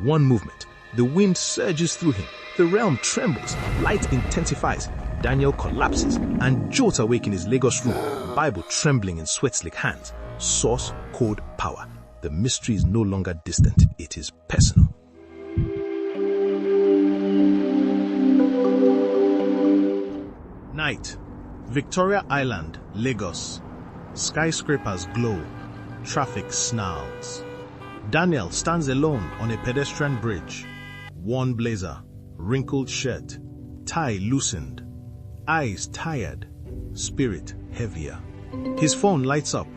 One movement. The wind surges through him. The realm trembles. Light intensifies. Daniel collapses and jolts awake in his Lagos room, Bible trembling in sweat-slick hands. Source, code, power. The mystery is no longer distant. It is personal. Night. Victoria Island, Lagos. Skyscrapers glow. Traffic snarls. Daniel stands alone on a pedestrian bridge. Worn blazer, wrinkled shirt, tie loosened, eyes tired, spirit heavier. His phone lights up.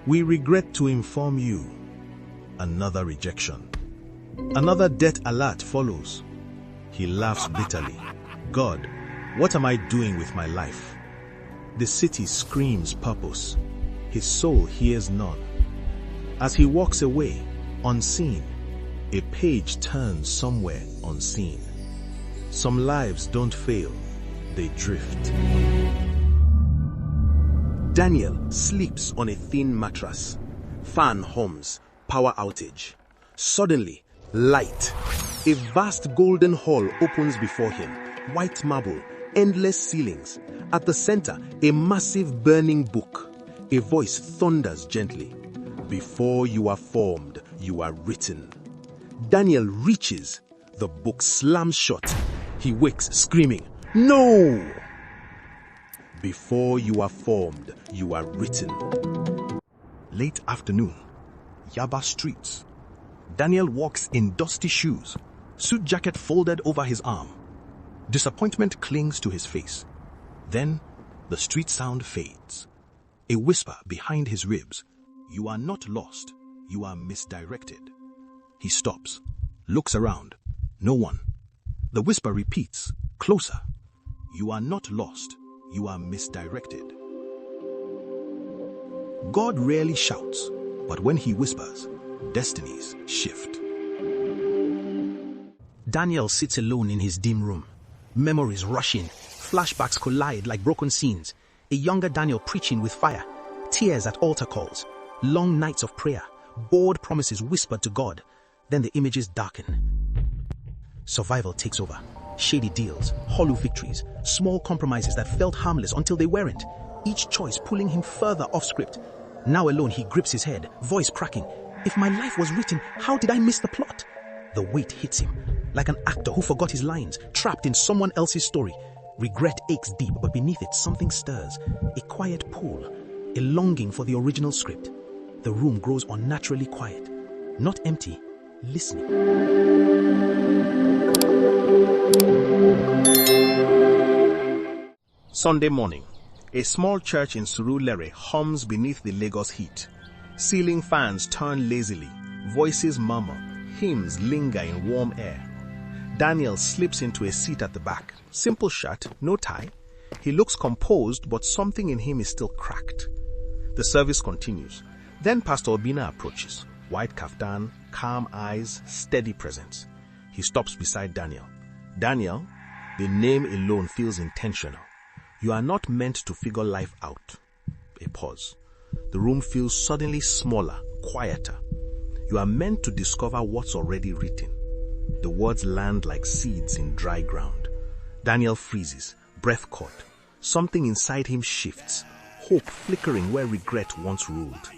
We regret to inform you. Another rejection. Another death alert follows. He laughs bitterly. God, what am I doing with my life? The city screams purpose. His soul hears none. As he walks away, unseen, a page turns somewhere unseen. Some lives don't fail, they drift. Daniel sleeps on a thin mattress. Fan hums, power outage. Suddenly, light. A vast golden hall opens before him. White marble, endless ceilings. At the center, a massive burning book. A voice thunders gently. Before you are formed, you are written. Daniel reaches. The book slams shut. He wakes screaming, "No!" Before you are formed, you are written. Late afternoon, Yaba streets. Daniel walks in dusty shoes, suit jacket folded over his arm. Disappointment clings to his face. Then, the street sound fades. A whisper behind his ribs. You are not lost, you are misdirected. He stops, looks around. No one. The whisper repeats, closer. You are not lost, you are misdirected. God rarely shouts, but when he whispers, destinies shift. Daniel sits alone in his dim room. Memories rush in. Flashbacks collide like broken scenes. A younger Daniel preaching with fire. Tears at altar calls. Long nights of prayer. Bold promises whispered to God. Then the images darken. Survival takes over. Shady deals, hollow victories, small compromises that felt harmless until they weren't. Each choice pulling him further off script. Now alone he grips his head, voice cracking. If my life was written, how did I miss the plot? The weight hits him, like an actor who forgot his lines, trapped in someone else's story. Regret aches deep, but beneath it something stirs. A quiet pull, a longing for the original script. The room grows unnaturally quiet. Not empty, listening. Sunday morning. A small church in Surulere hums beneath the Lagos heat. Ceiling fans turn lazily. Voices murmur. Hymns linger in warm air. Daniel slips into a seat at the back. Simple shirt, no tie. He looks composed, but something in him is still cracked. The service continues. Then Pastor Obina approaches. White kaftan, calm eyes, steady presence. He stops beside Daniel. Daniel, the name alone feels intentional. You are not meant to figure life out. A pause. The room feels suddenly smaller, quieter. You are meant to discover what's already written. The words land like seeds in dry ground. Daniel freezes, breath caught. Something inside him shifts, hope flickering where regret once ruled.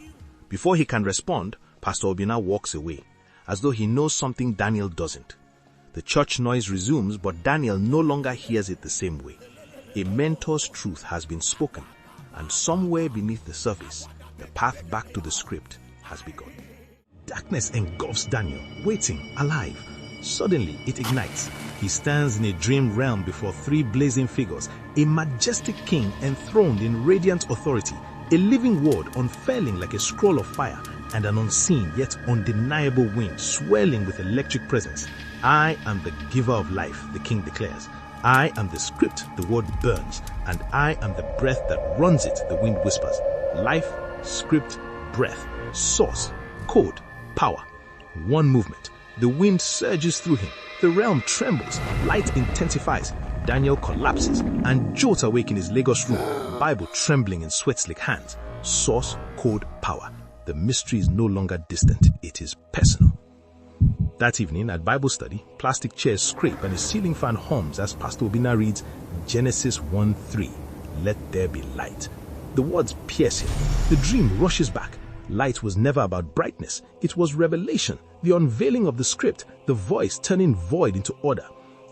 Before he can respond, Pastor Obina walks away, as though he knows something Daniel doesn't. The church noise resumes, but Daniel no longer hears it the same way. A mentor's truth has been spoken, and somewhere beneath the surface, the path back to the script has begun. Darkness engulfs Daniel, waiting, alive. Suddenly, it ignites. He stands in a dream realm before three blazing figures, a majestic king enthroned in radiant authority, a living word unfurling like a scroll of fire, and an unseen yet undeniable wind swirling with electric presence. I am the giver of life, the king declares. I am the script the word burns, and I am the breath that runs it, the wind whispers. Life, script, breath, source, code, power. One movement. The wind surges through him. The realm trembles. Light intensifies. Daniel collapses and jolts awake in his Lagos room, Bible trembling in sweat-slick hands. Source, code, power. The mystery is no longer distant. It is personal. That evening at Bible study, plastic chairs scrape and a ceiling fan hums as Pastor Obina reads Genesis 1:3, "Let there be light." The words pierce him. The dream rushes back. Light was never about brightness. It was revelation, the unveiling of the script, the voice turning void into order.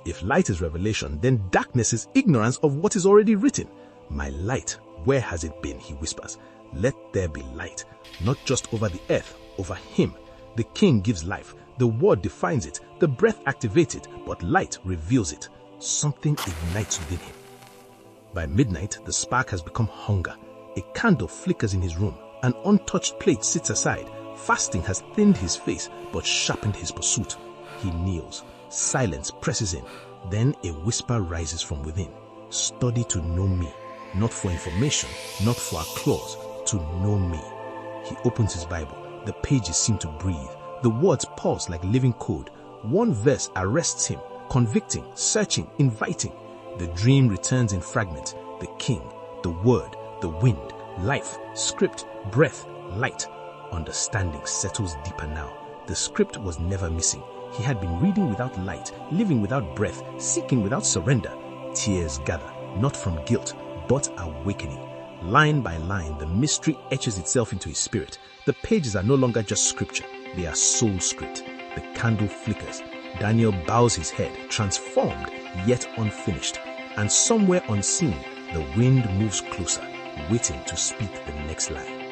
If light is revelation, then darkness is ignorance of what is already written. "My light, where has it been?" he whispers. Let there be light, not just over the earth, over him. The king gives life. The word defines it. The breath activates it, but light reveals it. Something ignites within him. By midnight, the spark has become hunger. A candle flickers in his room. An untouched plate sits aside. Fasting has thinned his face, but sharpened his pursuit. He kneels. Silence presses in. Then a whisper rises from within. Study to know me. Not for information, not for applause, to know me. He opens his Bible. The pages seem to breathe. The words pulse like living code. One verse arrests him, convicting, searching, inviting. The dream returns in fragments. The king, the word, the wind, life, script, breath, light. Understanding settles deeper now. The script was never missing. He had been reading without light, living without breath, seeking without surrender. Tears gather, not from guilt, but awakening. Line by line, the mystery etches itself into his spirit. The pages are no longer just scripture. They are soul script. The candle flickers. Daniel bows his head, transformed, yet unfinished. And somewhere unseen, the wind moves closer, waiting to speak the next line.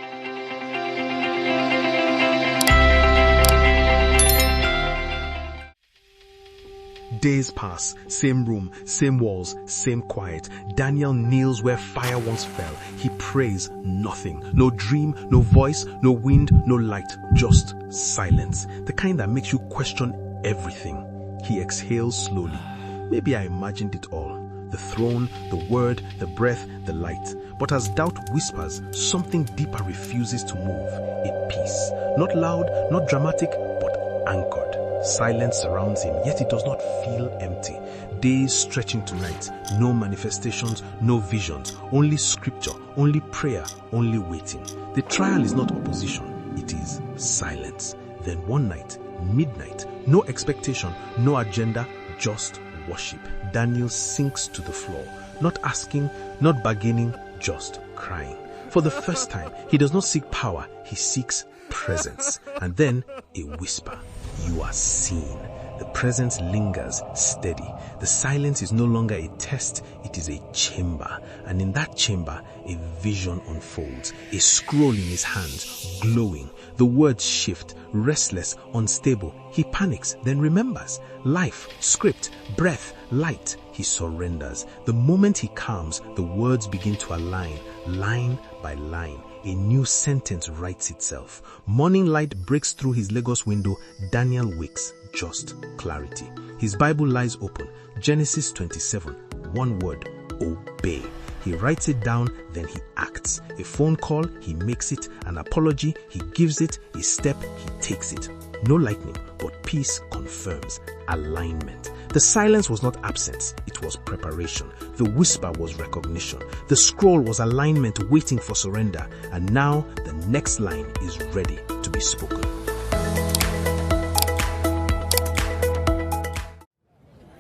Days pass, same room, same walls, same quiet. Daniel kneels where fire once fell. He prays, nothing. No dream, no voice, no wind, no light. Just silence. The kind that makes you question everything. He exhales slowly. Maybe I imagined it all. The throne, the word, the breath, the light. But as doubt whispers, something deeper refuses to move. A peace. Not loud, not dramatic, but anchored. Silence surrounds him, yet it does not feel empty. Days stretching to night. No manifestations, no visions. Only scripture, only prayer, only waiting. The trial is not opposition. It is silence. Then one night, midnight, no expectation, no agenda, just worship. Daniel sinks to the floor, not asking, not bargaining, just crying. For the first time, he does not seek power, he seeks presence. And then a whisper. You are seen. The presence lingers, steady. The silence is no longer a test, it is a chamber. And in that chamber, a vision unfolds. A scroll in his hands, glowing. The words shift, restless, unstable. He panics, then remembers. Life, script, breath, light. He surrenders. The moment he calms, the words begin to align, line by line. A new sentence writes itself. Morning light breaks through his Lagos window. Daniel wakes. Just clarity. His Bible lies open. Genesis 27. One word. Obey. He writes it down, then he acts. A phone call, he makes it. An apology, he gives it. A step, he takes it. No lightning, but peace confirms. Alignment. The silence was not absence, it was preparation. The whisper was recognition. The scroll was alignment waiting for surrender. And now the next line is ready to be spoken.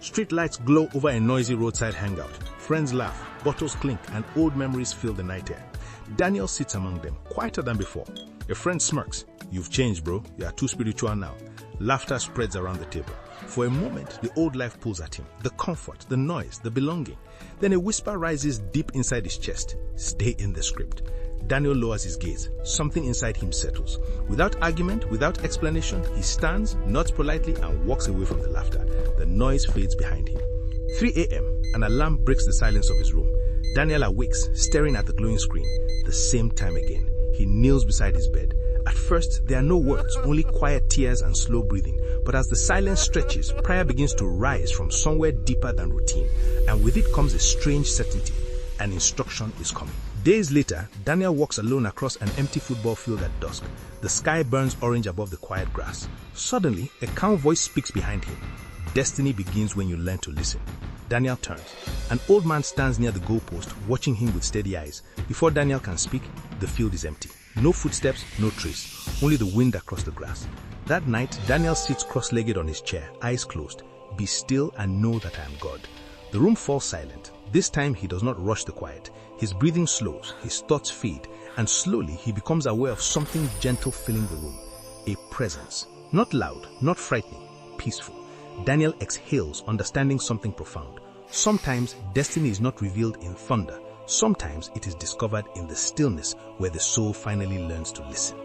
Street lights glow over a noisy roadside hangout. Friends laugh, bottles clink, and old memories fill the night air. Daniel sits among them, quieter than before. A friend smirks. You've changed, bro. You are too spiritual now. Laughter spreads around the table. For a moment, the old life pulls at him. The comfort, the noise, the belonging. Then a whisper rises deep inside his chest. Stay in the script. Daniel lowers his gaze. Something inside him settles. Without argument, without explanation, he stands, nods politely, and walks away from the laughter. The noise fades behind him. 3 a.m., an alarm breaks the silence of his room. Daniel awakes, staring at the glowing screen. The same time again. He kneels beside his bed. At first, there are no words, only quiet tears and slow breathing. But as the silence stretches, prayer begins to rise from somewhere deeper than routine. And with it comes a strange certainty. An instruction is coming. Days later, Daniel walks alone across an empty football field at dusk. The sky burns orange above the quiet grass. Suddenly, a calm voice speaks behind him. Destiny begins when you learn to listen. Daniel turns. An old man stands near the goalpost, watching him with steady eyes. Before Daniel can speak, the field is empty. No footsteps, no trace, only the wind across the grass. That night, Daniel sits cross-legged on his chair, eyes closed. Be still and know that I am God. The room falls silent. This time he does not rush the quiet. His breathing slows, his thoughts fade, and slowly he becomes aware of something gentle filling the room. A presence. Not loud, not frightening, peaceful. Daniel exhales, understanding something profound. Sometimes destiny is not revealed in thunder. Sometimes it is discovered in the stillness where the soul finally learns to listen.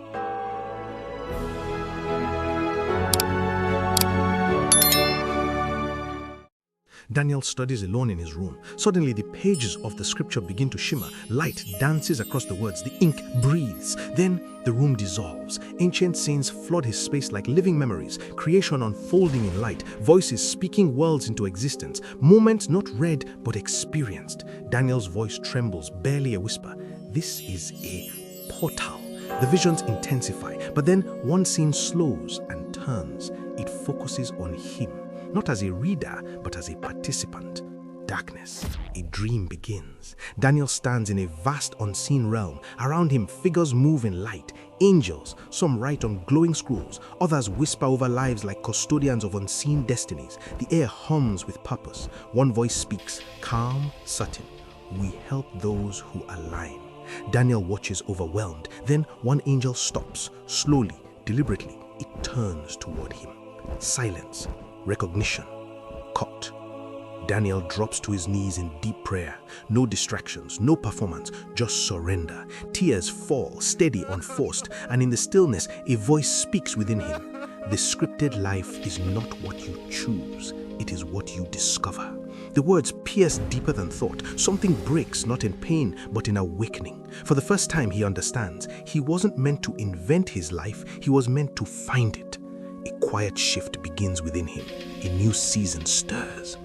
Daniel studies alone in his room. Suddenly, the pages of the scripture begin to shimmer. Light dances across the words. The ink breathes. Then the room dissolves. Ancient scenes flood his space like living memories. Creation unfolding in light. Voices speaking worlds into existence. Moments not read but experienced. Daniel's voice trembles, barely a whisper. This is a portal. The visions intensify, but then one scene slows and turns. It focuses on him. Not as a reader, but as a participant. Darkness. A dream begins. Daniel stands in a vast unseen realm. Around him, figures move in light. Angels, some write on glowing scrolls. Others whisper over lives like custodians of unseen destinies. The air hums with purpose. One voice speaks, calm, certain. We help those who align. Daniel watches overwhelmed. Then one angel stops. Slowly, deliberately, it turns toward him. Silence. Recognition. Caught. Daniel drops to his knees in deep prayer. No distractions, no performance, just surrender. Tears fall, steady, unforced, and in the stillness, a voice speaks within him. The scripted life is not what you choose, it is what you discover. The words pierce deeper than thought. Something breaks, not in pain, but in awakening. For the first time, he understands. He wasn't meant to invent his life, he was meant to find it. A quiet shift begins within him. A new season stirs.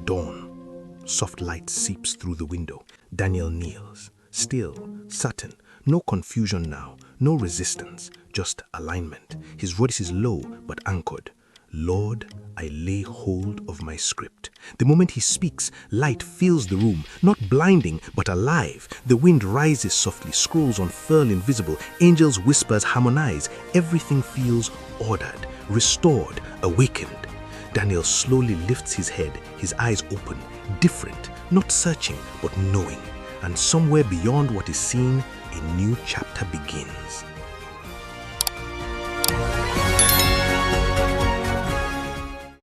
Dawn. Soft light seeps through the window. Daniel kneels. Still, certain. No confusion now. No resistance. Just alignment. His voice is low but anchored. Lord, I lay hold of my script. The moment he speaks, light fills the room, not blinding, but alive. The wind rises softly, scrolls unfurl invisible, angels' whispers harmonize. Everything feels ordered, restored, awakened. Daniel slowly lifts his head, his eyes open, different, not searching, but knowing. And somewhere beyond what is seen, a new chapter begins.